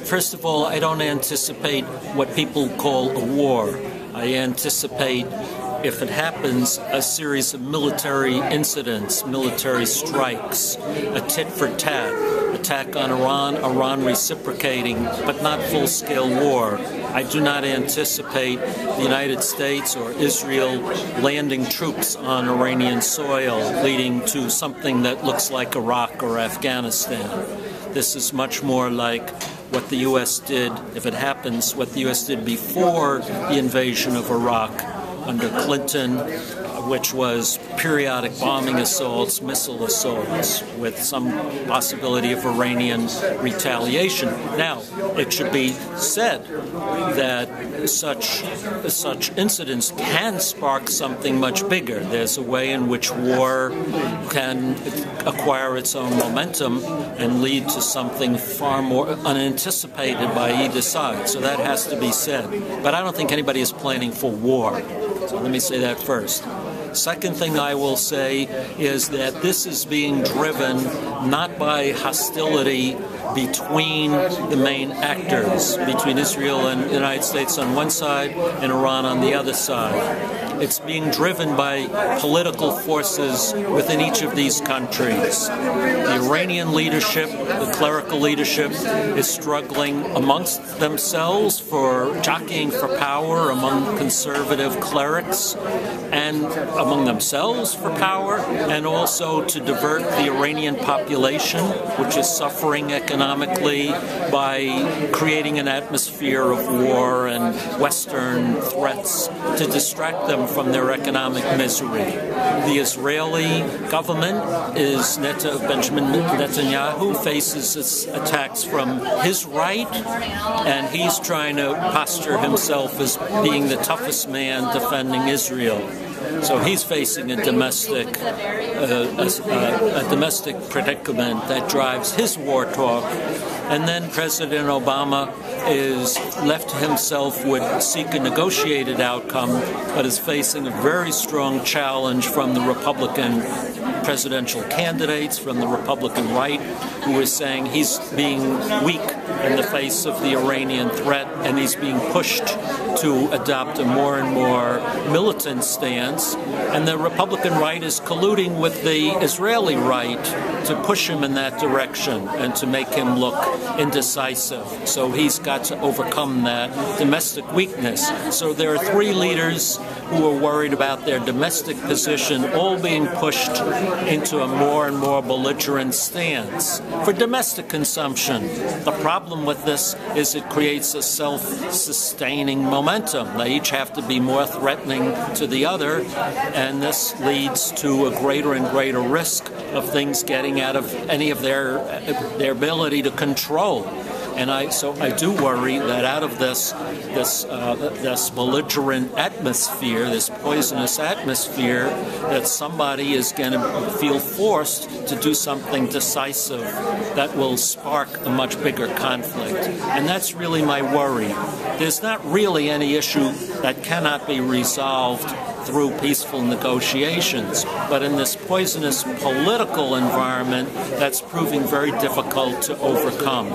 First of all, I don't anticipate what people call a war. I anticipate, if it happens, a series of military incidents, military strikes, a tit-for-tat, attack on Iran, Iran reciprocating, but not full-scale war. I do not anticipate the United States or Israel landing troops on Iranian soil, leading to something that looks like Iraq or Afghanistan. This is much more like what the U.S. did, if it happens, what the U.S. did before the invasion of Iraq under Clinton, which was periodic bombing assaults, missile assaults, with some possibility of Iranian retaliation. Now, it should be said that such incidents can spark something much bigger. There's a way in which war can acquire its own momentum and lead to something far more unanticipated by either side. So that has to be said. But I don't think anybody is planning for war. So let me say that first. Second thing I will say is that this is being driven not by hostility between the main actors, between Israel and the United States on one side and Iran on the other side. It's being driven by political forces within each of these countries. The Iranian leadership, the clerical leadership, is struggling amongst themselves for jockeying for power among conservative clerics and among themselves for power, and also to divert the Iranian population, which is suffering economically, by creating an atmosphere of war and Western threats to distract them from their economic misery. The Israeli government is Benjamin Netanyahu faces attacks from his right, and he's trying to posture himself as being the toughest man defending Israel. So he's facing a domestic predicament that drives his war talk. And then President Obama is left to himself, would seek a negotiated outcome, but is facing a very strong challenge from the Republican presidential candidates, from the Republican right, who is saying he's being weak in the face of the Iranian threat, and he's being pushed to adopt a more and more militant stance. And the Republican right is colluding with the Israeli right to push him in that direction and to make him look indecisive. So he's got to overcome that domestic weakness. So there are three leaders who are worried about their domestic position all being pushed into a more and more belligerent stance for domestic consumption. The problem with this is it creates a self-sustaining momentum. They each have to be more threatening to the other, and this leads to a greater and greater risk of things getting out of any of their ability to control. And I do worry that out of this belligerent atmosphere, this poisonous atmosphere, that somebody is going to feel forced to do something decisive that will spark a much bigger conflict. And that's really my worry. There's not really any issue that cannot be resolved through peaceful negotiations. But in this poisonous political environment, that's proving very difficult to overcome.